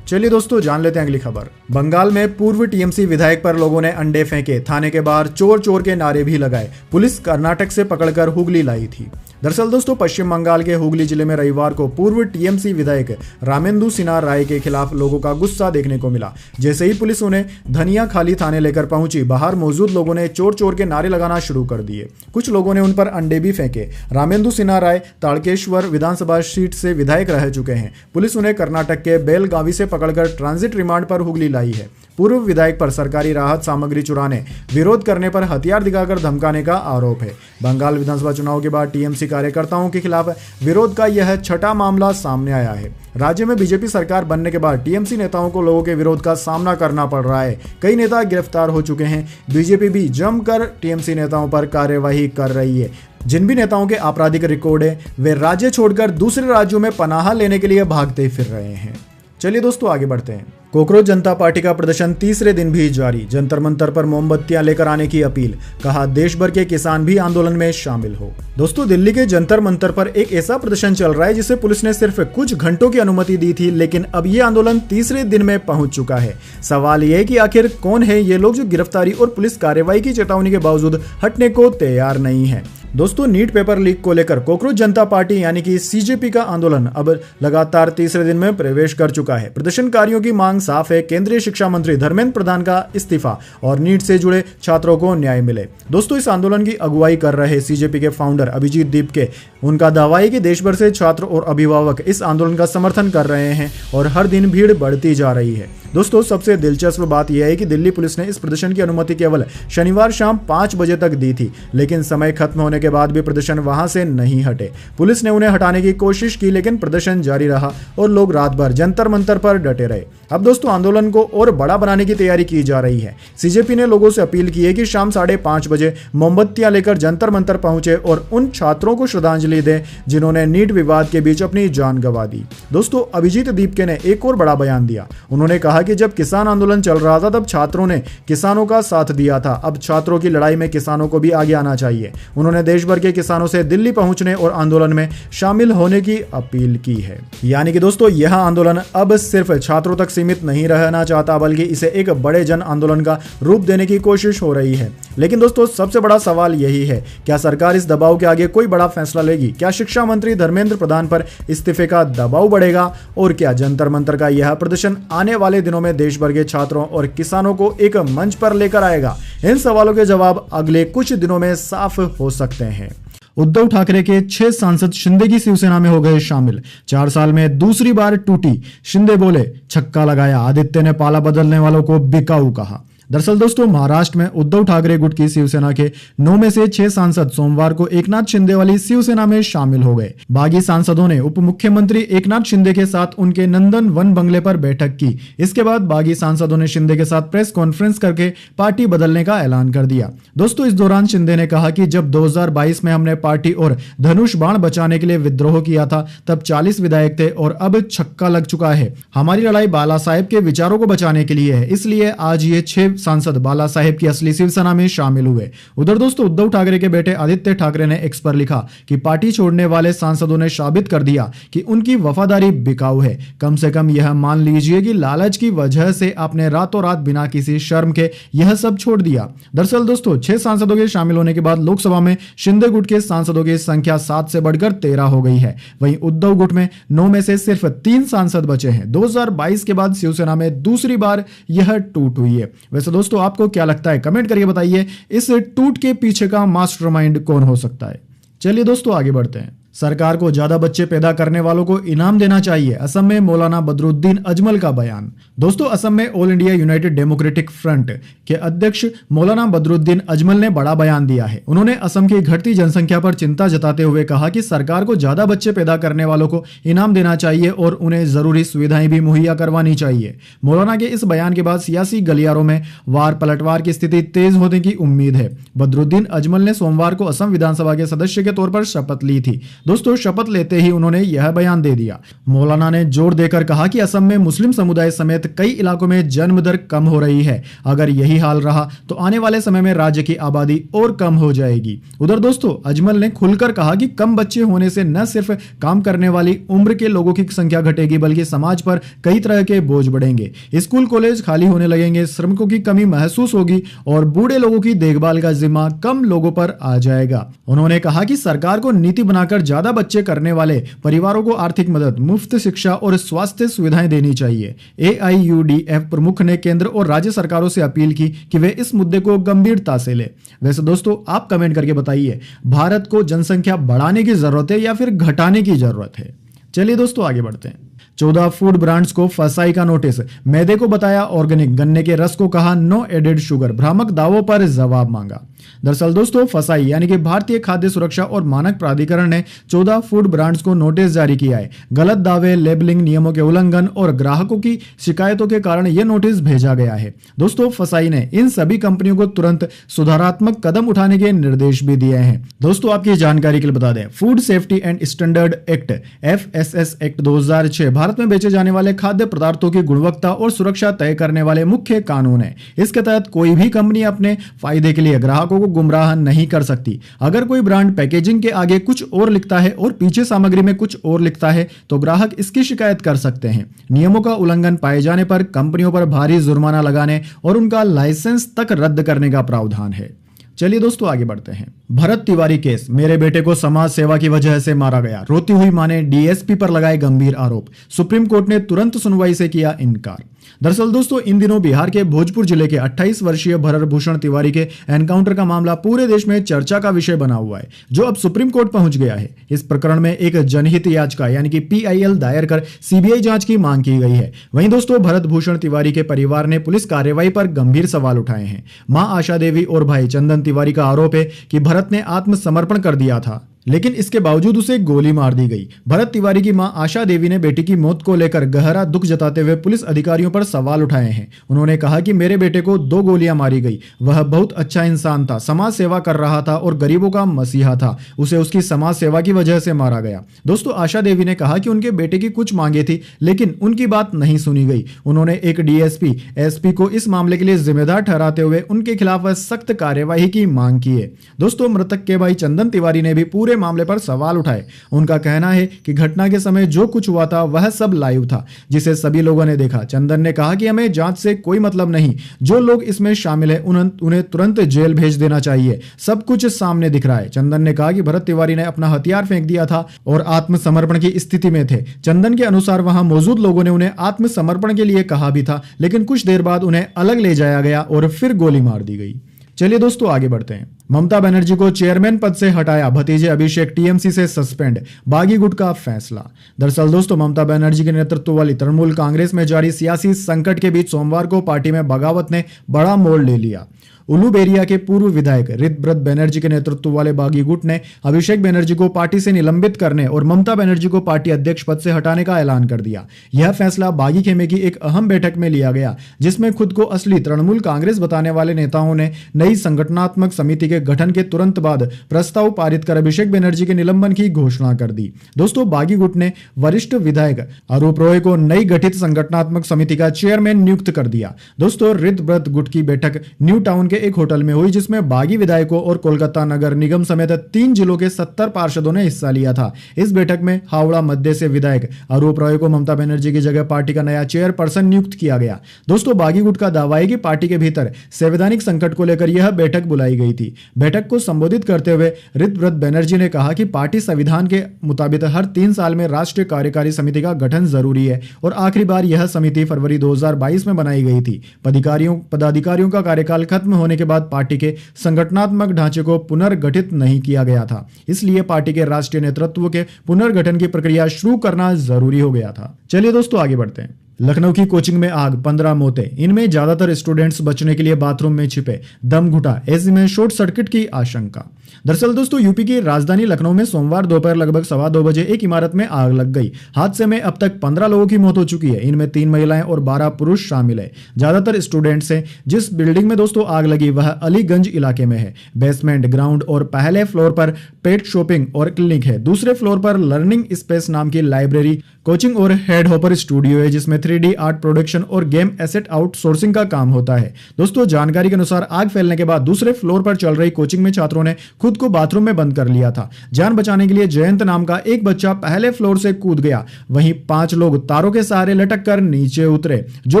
चलिए दोस्तों जान लेते हैं अगली खबर। बंगाल में पूर्व TMC विधायक पर लोगों ने अंडे फेंके, थाने के बाहर चोर चोर के नारे भी लगाए। पुलिस कर्नाटक से पकड़कर हुगली लाई थी। दरअसल दोस्तों पश्चिम बंगाल के हुगली जिले में रविवार को पूर्व टीएमसी विधायक रामेंदु सिन्हा राय के खिलाफ लोगों का गुस्सा देखने को मिला। जैसे ही पुलिस उन्हें धनिया खाली थाने लेकर पहुंची, बाहर मौजूद लोगों ने चोर चोर के नारे लगाना शुरू कर दिए। कुछ लोगों ने उन पर अंडे भी फेंके। रामेंदु सिन्हा राय ताड़केश्वर विधानसभा सीट से विधायक रह चुके हैं। पुलिस उन्हें कर्नाटक के बेलगावी से पकड़कर ट्रांजिट रिमांड पर हुगली लाई है। पूर्व विधायक पर सरकारी राहत सामग्री चुराने, विरोध करने पर हथियार दिखाकर धमकाने का आरोप है। बंगाल विधानसभा चुनाव के बाद टीएमसी कार्यकर्ताओं के खिलाफ विरोध का यह छठा मामला सामने आया है। राज्य में बीजेपी सरकार बनने के बाद टीएमसी नेताओं को लोगों के विरोध का सामना करना पड़ रहा है। कई नेता गिरफ्तार हो चुके हैं। बीजेपी भी जमकर टीएमसी नेताओं पर कार्यवाही कर रही है। जिन भी नेताओं के आपराधिक रिकॉर्ड है वे राज्य छोड़कर दूसरे राज्यों में पनाह लेने के लिए भागते फिर रहे हैं। चलिए दोस्तों आगे बढ़ते हैं। कॉकरोच जनता पार्टी का प्रदर्शन तीसरे दिन भी जारी। जंतर मंतर पर मोमबत्तियां लेकर आने की अपील। कहा देश भर के किसान भी आंदोलन में शामिल हो। दोस्तों दिल्ली के जंतर मंतर पर एक ऐसा प्रदर्शन चल रहा है जिसे पुलिस ने सिर्फ कुछ घंटों की अनुमति दी थी, लेकिन अब ये आंदोलन तीसरे दिन में पहुंच चुका है। सवाल ये है कि आखिर कौन है ये लोग जो गिरफ्तारी और पुलिस कार्रवाई की चेतावनी के बावजूद हटने को तैयार नहीं है। दोस्तों नीट पेपर लीक को लेकर कॉकरोच जनता पार्टी यानी कि सीजेपी का आंदोलन अब लगातार तीसरे दिन में प्रवेश कर चुका है। प्रदर्शनकारियों की मांग साफ है, केंद्रीय शिक्षा मंत्री धर्मेंद्र प्रधान का इस्तीफा और नीट से जुड़े छात्रों को न्याय मिले। दोस्तों इस आंदोलन की अगुवाई कर रहे सीजेपी के फाउंडर अभिजीत दीपके, उनका दावा है कि देश भर से छात्र और अभिभावक इस आंदोलन का समर्थन कर रहे हैं और हर दिन भीड़ बढ़ती जा रही है। दोस्तों सबसे दिलचस्प बात यह है कि दिल्ली पुलिस ने इस प्रदर्शन की अनुमति केवल शनिवार शाम 5 बजे तक दी थी, लेकिन समय खत्म होने के बाद भी प्रदर्शन वहां से नहीं हटे। पुलिस ने उन्हें हटाने की कोशिश की, लेकिन प्रदर्शन जारी रहा और लोग रात भर जंतर मंतर पर डटे रहे। अब दोस्तों आंदोलन को और बड़ा बनाने की तैयारी की जा रही है। सीजेपी ने लोगों से अपील की है कि शाम 5:30 बजे मोमबत्तियां लेकर जंतर मंतर पहुंचे और उन छात्रों को श्रद्धांजलि दें जिन्होंने नीट विवाद के बीच अपनी जान गंवा दी। दोस्तों अभिजीत दीपके ने एक और बड़ा बयान दिया। उन्होंने कहा कि जब किसान आंदोलन चल रहा था तब छात्रों ने किसानों का साथ दिया था। अब छात्रों की लड़ाई में किसानों को भी आगे आना चाहिए। उन्होंने देश भर के किसानों से दिल्ली पहुंचने और आंदोलन में शामिल होने की अपील की है। यानी कि दोस्तों यह आंदोलन अब सिर्फ छात्रों तक सीमित नहीं रहना चाहता, बल्कि इसे एक बड़े जन आंदोलन का रूप देने की कोशिश हो रही है। लेकिन दोस्तों सबसे बड़ा सवाल यही है, क्या सरकार इस दबाव के आगे कोई बड़ा फैसला लेगी? क्या शिक्षा मंत्री धर्मेंद्र प्रधान पर इस्तीफे का दबाव बढ़ेगा? और क्या जंतर मंतर का यह प्रदर्शन आने वाले दिनों में देश भर के छात्रों और किसानों को एक मंच पर लेकर आएगा? इन सवालों के जवाब अगले कुछ दिनों में साफ हो सकते हैं। उद्धव ठाकरे के 6 सांसद शिंदे की शिवसेना में हो गए शामिल। 4 साल में दूसरी बार टूटी। शिंदे बोले छक्का लगाया। आदित्य ने पाला बदलने वालों को बिकाऊ कहा। दरअसल दोस्तों महाराष्ट्र में उद्धव ठाकरे गुट की शिवसेना के 9 में से 6 सांसद सोमवार को एकनाथ शिंदे वाली शिवसेना में शामिल हो गए। बागी सांसदों ने उप मुख्यमंत्री एकनाथ शिंदे के साथ उनके नंदन वन बंगले पर बैठक की। इसके बाद बागी सांसदों ने शिंदे के साथ प्रेस कॉन्फ्रेंस करके पार्टी बदलने का ऐलान कर दिया। दोस्तों इस दौरान शिंदे ने कहा कि जब 2022 में हमने पार्टी और धनुष बाण बचाने के लिए विद्रोह किया था तब 40 विधायक थे और अब छक्का लग चुका है। हमारी लड़ाई बाला साहेब के विचारों को बचाने के लिए है, इसलिए आज ये 6 सांसद बाला साहेब की असली शिवसेना में शामिल हुए। उधर दोस्तों उद्धव ठाकरे के बेटे आदित्य ठाकरे ने एक्स पर लिखा कि पार्टी छोड़ने वाले सांसदों ने साबित कर दिया कि उनकी वफादारी बिकाऊ है। कम से कम यह मान लीजिए कि लालच की वजह से आपने रातों रात बिना किसी शर्म के यह सब छोड़ दिया। दरअसल दोस्तों 6 सांसदों के शामिल होने के बाद लोकसभा में शिंदे गुट के सांसदों की संख्या 7 से बढ़कर 13 हो गई है। वहीं उद्धव गुट में 9 में से सिर्फ 3 सांसद बचे हैं। 2022 के बाद शिवसेना में दूसरी बार यह टूट हुई है। वैसे दोस्तों आपको क्या लगता है? कमेंट करके बताइए इस टूट के पीछे का मास्टरमाइंड कौन हो सकता है। चलिए दोस्तों आगे बढ़ते हैं। सरकार को ज्यादा बच्चे पैदा करने वालों को इनाम देना चाहिए। असम में मौलाना बदरुद्दीन अजमल का बयान। दोस्तों असम में all India United democratic front के अध्यक्ष मौलाना बदरुद्दीन अजमल ने बड़ा बयान दिया है। उन्होंने असम की घटती जनसंख्या पर चिंता जताते हुए कहा कि सरकार को ज्यादा बच्चे पैदा करने वालों को इनाम देना चाहिए और उन्हें जरूरी सुविधाएं भी मुहैया करवानी चाहिए। मौलाना के इस बयान के बाद सियासी गलियारों में वार पलटवार की स्थिति तेज होने की उम्मीद है। बदरुद्दीन अजमल ने सोमवार को असम विधानसभा के सदस्य के तौर पर शपथ ली थी। दोस्तों शपथ लेते ही उन्होंने यह बयान दे दिया। मौलाना ने जोर देकर कहा कि असम में मुस्लिम समुदाय समेत कई इलाकों में जन्म दर कम हो रही है। अगर यही हाल रहा तो आने वाले समय में राज्य की आबादी और कम हो जाएगी। उधर दोस्तों अजमल ने खुलकर कहा कि कम बच्चे होने से न सिर्फ काम करने वाली उम्र के लोगों की संख्या घटेगी बल्कि समाज पर कई तरह के बोझ बढ़ेंगे। स्कूल कॉलेज खाली होने लगेंगे, श्रमिकों की कमी महसूस होगी और बूढ़े लोगों की देखभाल का जिम्मा कम लोगों पर आ जाएगा। उन्होंने कहा कि सरकार को नीति बनाकर ज्यादा बच्चे करने वाले परिवारों को आर्थिक मदद, मुफ्त शिक्षा और स्वास्थ्य सुविधाएं देनी चाहिए। AIUDF प्रमुख ने केंद्र और राज्य सरकारों से अपील की कि वे इस मुद्दे को गंभीरता से ले। वैसे दोस्तों आप कमेंट करके बताइए, भारत को जनसंख्या बढ़ाने की जरूरत है या फिर घटाने की जरूरत है? चलिए दोस्तों आगे बढ़ते हैं। 14 फूड ब्रांड्स को फसाई का नोटिस। मैदे को बताया ऑर्गेनिक, गन्ने के रस को कहा नो एडेड शुगर, भ्रामक दावों पर जवाब मांगा। दरअसल दोस्तों फसाई यानी कि भारतीय खाद्य सुरक्षा और मानक प्राधिकरण ने 14 फूड ब्रांड्स को नोटिस जारी किया है। गलत दावे, लेबलिंग नियमों के उल्लंघन और ग्राहकों की शिकायतों के कारण यह नोटिस भेजा गया है। दोस्तों फसाई ने इन सभी कंपनियों को तुरंत सुधारात्मक कदम उठाने के निर्देश भी दिए हैं। दोस्तों आपकी जानकारी के लिए बता दें, food safety and standard act FSS act 2006 Bharat में बेचे जाने वाले खाद्य पदार्थों की गुणवत्ता और सुरक्षा तय करने वाले मुख्य कानून है। इसके तहत कोई भी कंपनी अपने फायदे के लिए ग्राहकों को गुमराह नहीं कर सकती। अगर कोई ब्रांड पैकेजिंग के आगे कुछ और लिखता है और पीछे सामग्री में कुछ और लिखता है तो ग्राहक इसकी शिकायत कर सकते हैं। नियमों का उल्लंघन पाए जाने पर कंपनियों पर भारी जुर्माना लगाने और उनका लाइसेंस तक रद्द करने का प्रावधान है। चलिए दोस्तों आगे बढ़ते हैं। भरत तिवारी केस, मेरे बेटे को समाज सेवा की वजह से मारा गया, रोती हुई मां ने DSP पर लगाए गंभीर आरोप, सुप्रीम कोर्ट ने तुरंत सुनवाई से किया इनकार। दरअसल दोस्तों इन दिनों बिहार के भोजपुर जिले के 28 वर्षीय भरत भूषण तिवारी के एनकाउंटर का मामला पूरे देश में चर्चा का विषय बना हुआ है, जो अब सुप्रीम कोर्ट पहुंच गया है। इस प्रकरण में एक जनहित याचिका यानी कि PIL दायर कर CBI जांच की मांग की गई है। वहीं दोस्तों भरत भूषण तिवारी के परिवार ने पुलिस कार्रवाई पर गंभीर सवाल उठाए हैं। मां आशा देवी और भाई चंदन तिवारी का आरोप है कि भरत ने आत्मसमर्पण कर दिया था, लेकिन इसके बावजूद उसे गोली मार दी गई। भरत तिवारी की मां आशा देवी ने बेटी की मौत को लेकर गहरा दुख जताते हुए पुलिस अधिकारियों पर सवाल उठाए हैं। उन्होंने कहा कि मेरे बेटे को 2 गोलियां मारी गई, वह बहुत अच्छा इंसान था, समाज सेवा कर रहा था और गरीबों का मसीहा था, उसे उसकी समाज सेवा की वजह से मारा गया। दोस्तों आशा देवी ने कहा कि उनके बेटे की कुछ मांगे थी लेकिन उनकी बात नहीं सुनी गई। उन्होंने एक DSP SP को इस मामले के लिए जिम्मेदार ठहराते हुए उनके खिलाफ सख्त कार्यवाही की मांग की है। दोस्तों मृतक के भाई चंदन तिवारी ने भी पूरे मामले पर सवाल उठाए। उनका कहना है कि घटना के समय जो कुछ हुआ था वह सब लाइव था, जिसे सभी लोगों ने देखा। चंदन ने कहा कि हमें जांच से कोई मतलब नहीं, जो लोग इसमें शामिल हैं उन्हें तुरंत जेल भेज देना चाहिए, सब कुछ सामने दिख रहा है। चंदन ने कहा कि भरत तिवारी ने अपना हथियार फेंक दिया था और आत्मसमर्पण की स्थिति में थे। चंदन के अनुसार वहां मौजूद लोगों ने उन्हें आत्मसमर्पण के लिए कहा भी था, लेकिन कुछ देर बाद उन्हें अलग ले जाया गया और फिर गोली मार दी गई। चलिए दोस्तों आगे बढ़ते हैं। ममता बनर्जी को चेयरमैन पद से हटाया, भतीजे अभिषेक TMC से सस्पेंड, बागी गुट का फैसला। दरअसल दोस्तों ममता बनर्जी के नेतृत्व वाली तृणमूल कांग्रेस में जारी सियासी संकट के बीच सोमवार को पार्टी में बगावत ने बड़ा मोड़ ले लिया। उलूबेरिया के पूर्व विधायक ऋतव्रत बनर्जी के नेतृत्व वाले बागी गुट ने अभिषेक बनर्जी को पार्टी से निलंबित करने और ममता बनर्जी को पार्टी अध्यक्ष पद से हटाने का ऐलान कर दिया। यह फैसला बागी खेमे की एक अहम बैठक में लिया गया, जिसमें खुद को असली तृणमूल कांग्रेस बताने वाले नेताओं ने नई संगठनात्मक समिति के गठन के तुरंत बाद प्रस्ताव पारित कर अभिषेक बनर्जी के निलंबन की घोषणा कर दी। दोस्तों बागी गुट ने वरिष्ठ विधायक अरूप रॉय को नई गठित संगठनात्मक समिति का चेयरमैन नियुक्त कर दिया। दोस्तों ऋतव्रत गुट की बैठक न्यू टाउन के एक होटल में हुई, जिसमें बागी विधायकों और कोलकाता नगर निगम समेत 3 जिलों के 70 पार्षदों ने हिस्सा लिया था। इस बैठक में हावड़ा मध्य से विधायक अरूप रॉय को ममता बनर्जी की जगह पार्टी का नया चेयरपर्सन नियुक्त किया गया। दोस्तों बागी गुट का दावा है कि पार्टी के भीतर संवैधानिक संकट को लेकर यह बैठक बुलाई गई थी। बैठक को संबोधित करते हुए ऋतव्रत बनर्जी ने कहा कि पार्टी संविधान के मुताबिक हर 3 साल में राष्ट्रीय कार्यकारी समिति का गठन जरूरी है और आखिरी बार यह समिति फरवरी 2022 में बनाई गई थी। पदाधिकारियों का कार्यकाल खत्म होने के बाद पार्टी के संगठनात्मक ढांचे को पुनर्गठित नहीं किया गया था, इसलिए पार्टी के राष्ट्रीय नेतृत्व के पुनर्गठन की प्रक्रिया शुरू करना जरूरी हो गया था। चलिए दोस्तों आगे बढ़ते हैं। लखनऊ की कोचिंग में आग, 15 मौतें, इनमें ज्यादातर स्टूडेंट्स बचने के लिए बाथरूम में छिपे, दम घुटा, ऐसे में शॉर्ट सर्किट की आशंका। दरअसल दोस्तों यूपी की राजधानी लखनऊ में सोमवार दोपहर लगभग 2:15 बजे एक इमारत में आग लग गई। हादसे में अब तक 15 लोगों की मौत हो चुकी है। इनमें 3 महिलाएं और 12 पुरुष शामिल है। ज्यादातर स्टूडेंट्स हैं। जिस बिल्डिंग में दोस्तों आग लगी वह अलीगंज इलाके में है। बेसमेंट, ग्राउंड और पहले फ्लोर पर पेट शॉपिंग और क्लिनिक है। दूसरे फ्लोर पर लर्निंग स्पेस नाम की लाइब्रेरी, कोचिंग और हेड हॉपर स्टूडियो है, जिसमें 3D आर्ट प्रोडक्शन और गेम एसेट आउटसोर्सिंग का काम होता है। दोस्तों जानकारी के अनुसार आग फैलने के बाद दूसरे फ्लोर पर चल रही कोचिंग में छात्रों ने खुद को बाथरूम में बंद कर लिया था। जान बचाने के लिए जयंत नाम का एक बच्चा पहले फ्लोर से कूद गया। वहीं 5 लोग तारों के सहारे लटक कर नीचे उतरे। जो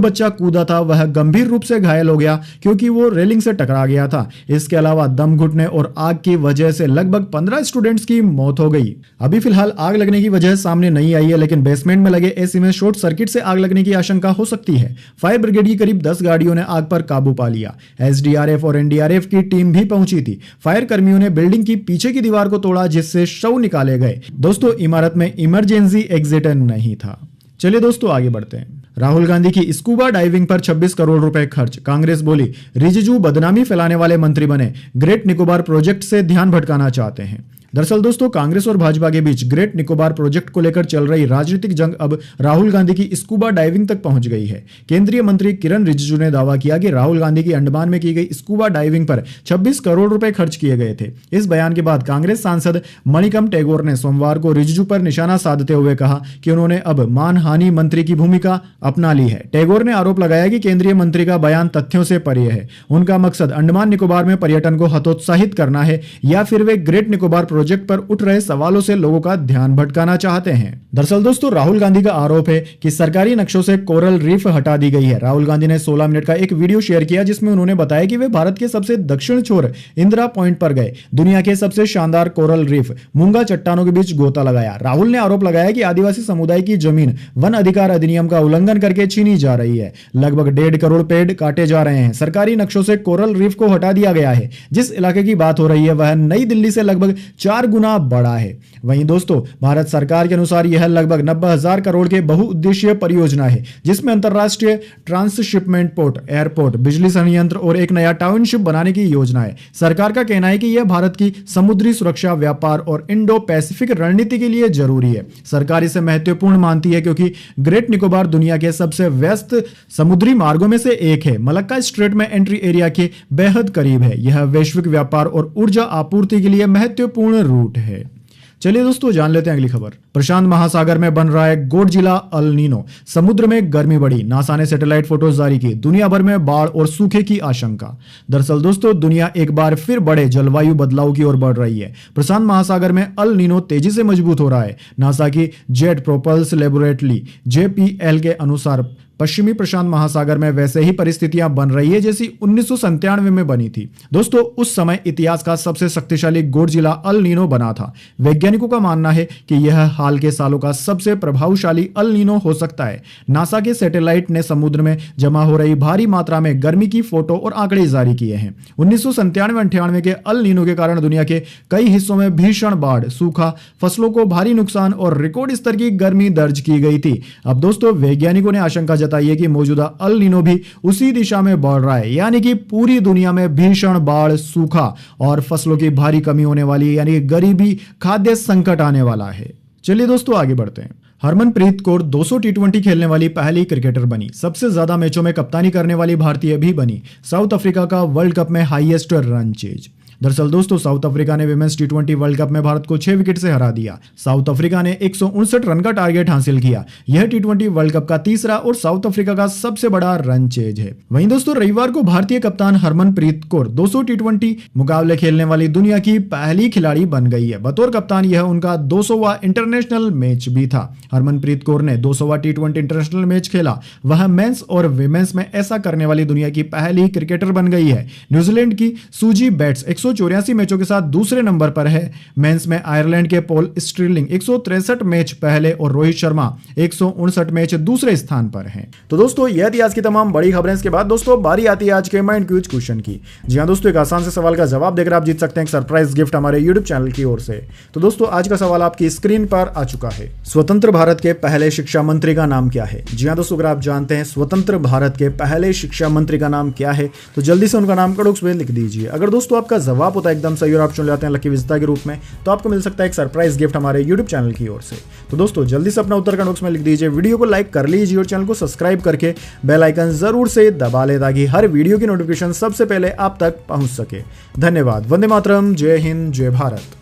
बच्चा कूदा था वह गंभीर रूप से घायल हो गया क्योंकि वो रेलिंग से टकरा गया था। इसके अलावा दम घुटने और आग की वजह से लगभग 15 स्टूडेंट्स की मौत हो गई। अभी फिलहाल आग लगने की वजह सामने नहीं आई है, लेकिन बेसमेंट में लगे एसी में शॉर्ट सर्किट से आग लगने की आशंका हो सकती है। फायर ब्रिगेड की करीब 10 गाड़ियों ने आग पर काबू पा लिया। एसडीआरएफ और एनडीआरएफ की टीम भी पहुंची थी। फायर कर्मियों ने बिल्डिंग की पीछे की दीवार को तोड़ा, जिससे शव निकाले गए। दोस्तों इमारत में इमरजेंसी एग्जिट नहीं था। चलिए दोस्तों आगे बढ़ते हैं। राहुल गांधी की स्कूबा डाइविंग पर 26 करोड़ रुपए खर्च। कांग्रेस बोली रिजिजू बदनामी फैलाने वाले मंत्री बने, ग्रेट निकोबार प्रोजेक्ट से ध्यान भटकाना चाहते हैं। दरअसल दोस्तों कांग्रेस और भाजपा के बीच ग्रेट निकोबार प्रोजेक्ट को लेकर चल रही राजनीतिक जंग अब राहुल गांधी की स्कूबा डाइविंग तक पहुंच गई है। केंद्रीय मंत्री किरण रिजिजू ने दावा किया कि राहुल गांधी की अंडमान में की गई स्कूबा डाइविंग पर 26 करोड़ रुपए खर्च किए गए थे। इस बयान के बाद कांग्रेस सांसद मणिकम टैगोर ने सोमवार को रिजिजू पर निशाना साधते हुए कहा कि उन्होंने अब मानहानि मंत्री की भूमिका अपना ली है। टैगोर ने आरोप लगाया कि केंद्रीय मंत्री का बयान तथ्यों से परे है। उनका मकसद अंडमान निकोबार में पर्यटन को हतोत्साहित करना है या फिर वे ग्रेट निकोबार प्रोजेक्ट पर उठ रहे सवालों से लोगों का ध्यान भटकाना चाहते हैं। दरअसल दोस्तों राहुल गांधी का आरोप है कि सरकारी नक्शों से कोरल रीफ हटा दी गई है। राहुल गांधी ने 16 मिनट का एक वीडियो शेयर किया जिसमें उन्होंने बताया कि वे भारत के सबसे दक्षिण छोर इंदिरा पॉइंट पर गए, दुनिया के सबसे शानदार कोरल रीफ मूंगा चट्टानों के बीच गोता लगाया। राहुल ने आरोप लगाया कि आदिवासी समुदाय की जमीन वन अधिकार अधिनियम का उल्लंघन करके छीनी जा रही है। लगभग 1.5 करोड़ पेड़ काटे जा रहे हैं। सरकारी नक्शों से कोरल रीफ को हटा दिया गया है। जिस इलाके की बात हो रही है वह नई दिल्ली से लगभग 4 गुना बड़ा है। वहीं दोस्तों भारत सरकार के अनुसार यह लगभग 90,000 करोड़ के बहुउद्देशीय परियोजना है, जिसमें अंतरराष्ट्रीय ट्रांसशिपमेंट पोर्ट, एयरपोर्ट, बिजली संयंत्र और एक नया टाउनशिप बनाने की योजना है। सरकार का कहना है कि यह भारत की समुद्री सुरक्षा, व्यापार और इंडो पैसिफिक रणनीति के लिए जरूरी है। सरकार इसे महत्वपूर्ण मानती है क्योंकि ग्रेट निकोबार दुनिया के सबसे व्यस्त समुद्री मार्गों में से एक है। मलक्का स्ट्रेट में एंट्री एरिया के बेहद करीब है। यह वैश्विक व्यापार और ऊर्जा आपूर्ति के लिए महत्वपूर्ण रूट है। चलिए दोस्तों जान लेते हैं अगली खबर। प्रशांत महासागर में बन रहा है गोडजिला अल नीनो, समुद्र में गर्मी बढ़ी। नासा ने सैटेलाइट फोटोज जारी की। दुनिया भर में बाढ़ और सूखे की आशंका। दरअसल दोस्तों दुनिया एक बार फिर बड़े जलवायु बदलाव की ओर बढ़ रही है। प्रशांत महासागर में अल नीनो तेजी से मजबूत हो रहा है। नासा की जेट प्रोपल्स लेबोरेटरी JPL के अनुसार पश्चिमी प्रशांत महासागर में वैसे ही परिस्थितियां बन रही है जैसी 1997 में बनी थी। दोस्तों उस समय इतिहास का सबसे शक्तिशाली गोडजिला अल नीनो बना था। वैज्ञानिकों का मानना है कि यह हाल के सालों का सबसे प्रभावशाली अल नीनो हो सकता है। नासा के सैटेलाइट ने समुद्र में जमा हो रही भारी मात्रा में गर्मी की फोटो और आंकड़े जारी किए हैं। 1997-98 के अल नीनो के कारण दुनिया के कई हिस्सों में भीषण बाढ़, सूखा, फसलों को भारी नुकसान और रिकॉर्ड स्तर की गर्मी दर्ज की गई थी। अब दोस्तों वैज्ञानिकों ने आशंका बताइए कि मौजूदा अल नीनो भी उसी दिशा में बढ़ रहा है, यानी कि पूरी दुनिया में भीषण बाढ़, सूखा और फसलों की भारी कमी होने वाली है, यानी गरीबी, खाद्य संकट आने वाला है। चलिए दोस्तों आगे बढ़ते हैं। हरमनप्रीत कौर 200 T20 खेलने वाली पहली क्रिकेटर बनी। सबसे ज्यादा मैचों में कप्तानी करने वाली भारतीय भी बनी। साउथ अफ्रीका का वर्ल्ड कप में हाईएस्ट रन चेज। दरअसल दोस्तों साउथ अफ्रीका ने विमेंस T20 वर्ल्ड कप में भारत को 6 विकेट से हरा दिया। साउथ अफ्रीका ने 159 रन का टारगेट हासिल किया। यह T20 वर्ल्ड कप का तीसरा और साउथ अफ्रीका का सबसे बड़ा रन चेज है। वहीं दोस्तों रविवार को भारतीय कप्तान हरमनप्रीत कौर 200 T20 मुकाबले खेलने वाली दुनिया की पहली खिलाड़ी बन गई है। बतौर कप्तान यह उनका 200वां इंटरनेशनल मैच भी था। हरमनप्रीत कौर ने 200वां T20 इंटरनेशनल मैच खेला। वह मेंस और विमेंस में ऐसा करने वाली दुनिया की पहली क्रिकेटर बन गई है। न्यूजीलैंड की सूजी बैट्स 184 मैचों के साथ दूसरे नंबर पर है। मेंस में आयरलैंड के पॉल स्टिरलिंग 163 मैच पहले और रोहित शर्मा 159 मैच दूसरे स्थान पर हैं। तो दोस्तों यह थी आज की तमाम बड़ी खबरें। इसके बाद दोस्तों बारी आती है आज के माइंड क्विज क्वेश्चन की। जी हां दोस्तों, एक आसान से सवाल का जवाब देकर आप जीत सकते हैं एक सरप्राइज गिफ्ट हमारे यूट्यूब चैनल की ओर से। तो दोस्तों आज का सवाल आपकी स्क्रीन पर आ चुका है। स्वतंत्र भारत के पहले शिक्षा मंत्री का नाम क्या है? जी हां दोस्तों, अगर आप जानते हैं स्वतंत्र भारत के पहले शिक्षा मंत्री का नाम क्या है तो जल्दी से उनका नाम कमेंट्स में लिख दीजिए। अगर दोस्तों आपका जवाब जवाब होता है एकदम सही और आप चुन जाते हैं लकी विजेता के रूप में, तो आपको मिल सकता है एक सरप्राइज गिफ्ट हमारे यूट्यूब चैनल की ओर से। तो दोस्तों जल्दी से अपना उत्तर कमेंट बॉक्स में लिख दीजिए, वीडियो को लाइक कर लीजिए और चैनल को सब्सक्राइब करके बेल आइकन जरूर से दबा ले ताकि हर वीडियो की नोटिफिकेशन सबसे पहले आप तक पहुंच सके। धन्यवाद। वंदे मातरम। जय हिंद, जय भारत।